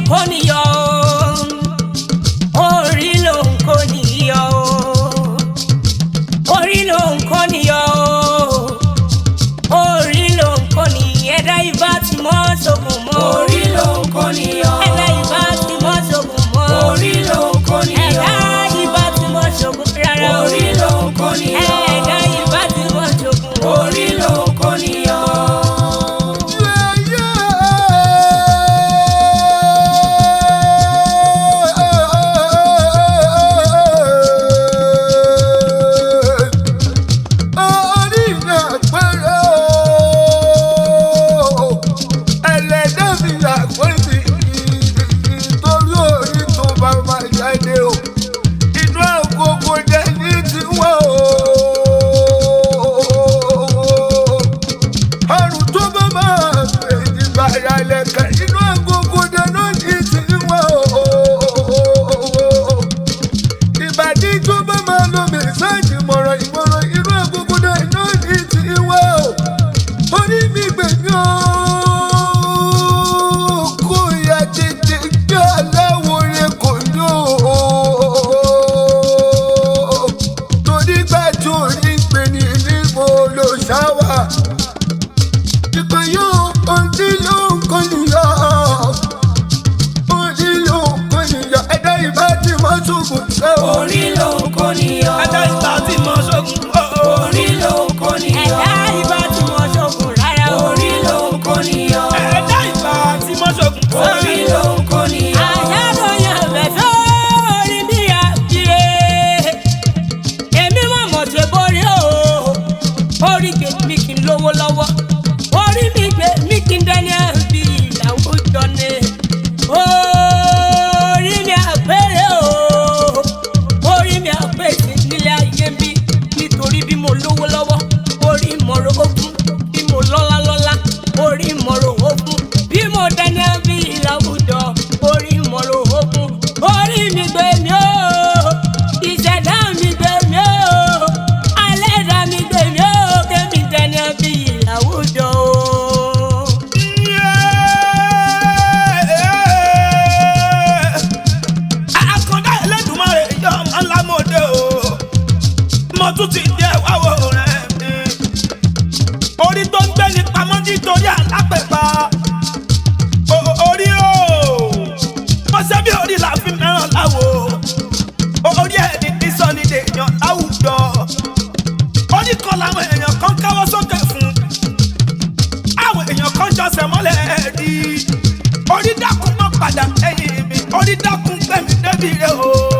kó níyọ orí ló ń kó níyọ orí ló ń kó níyọ orí ló ń kó ní ẹ̀dá ìbá tí mọ́ sókun mọ́ orí ló ń kó níyọ ẹ̀dá ìbá tí mọ́ sókun mọ́ orí ló ń kó níyọ ẹ̀dá ìbá tí mọ́ sókun rárá orí ló ń kó níyọ ẹ̀dá ìbá tí mọ́ sókun orí ló ń kó níyọ. Orí ló ń kó níyọ. Ẹ̀dá ìbá tí mọ́ sókun. Orí ló ń kó níyọ. ẹ̀dá ìbá tí mọ́ sókun rárá Orí ló ń kó níyọ. Ẹ̀dá ìbá tí mọ́ sókun. Orí ló ń kó níyọ. àyàbọ̀yàn bẹ̀fẹ́ orí bí àkìrè èmi mọ̀ mọ̀ ṣe borí o orí gbé mi kì í lówó lọ́wọ́ orí mi gbé mi kì í dání àbí ìlàwùjọ ni orí mi àpẹẹrẹ o orí mi àpẹẹrẹ nílé ayé mi nítorí bí mo lówó lọ́wọ́ orí mọ̀rọ̀ ogun bí mo lọ́lá lọ́lá orí mọ̀rọ̀ ogun bí mo dání àbí ìlàwùjọ orí mọ̀rọ̀ ogun orí mi gbé mi o ìṣẹ̀dá mi gbé mi o alẹ́dá mi gbé mi o kémi dání àbí ìlàwùjọ o. Àkàndá Ẹlẹ́dùmarè yọ ọmọ ńlá mọ́dé o. Mo tún ti dé wáwò rẹ̀ mi. Orí tó ń gbé ní pamọ́ nítorí alápẹ̀pá. Orí o. Mo ṣe bí orí la fi mẹ́ràn láwo. Orí ẹni ní sọ́nidé èèyàn láwùjọ. Orí kan làwọn èèyàn kan káwọ́ sókè fún. Àwọn èèyàn kan jọsẹ̀ mọ́lẹ̀ rí. Orí dákun mọ́ padà lẹ́yìn mi. Orí dákun gbẹ̀mí débi rẹ̀ o.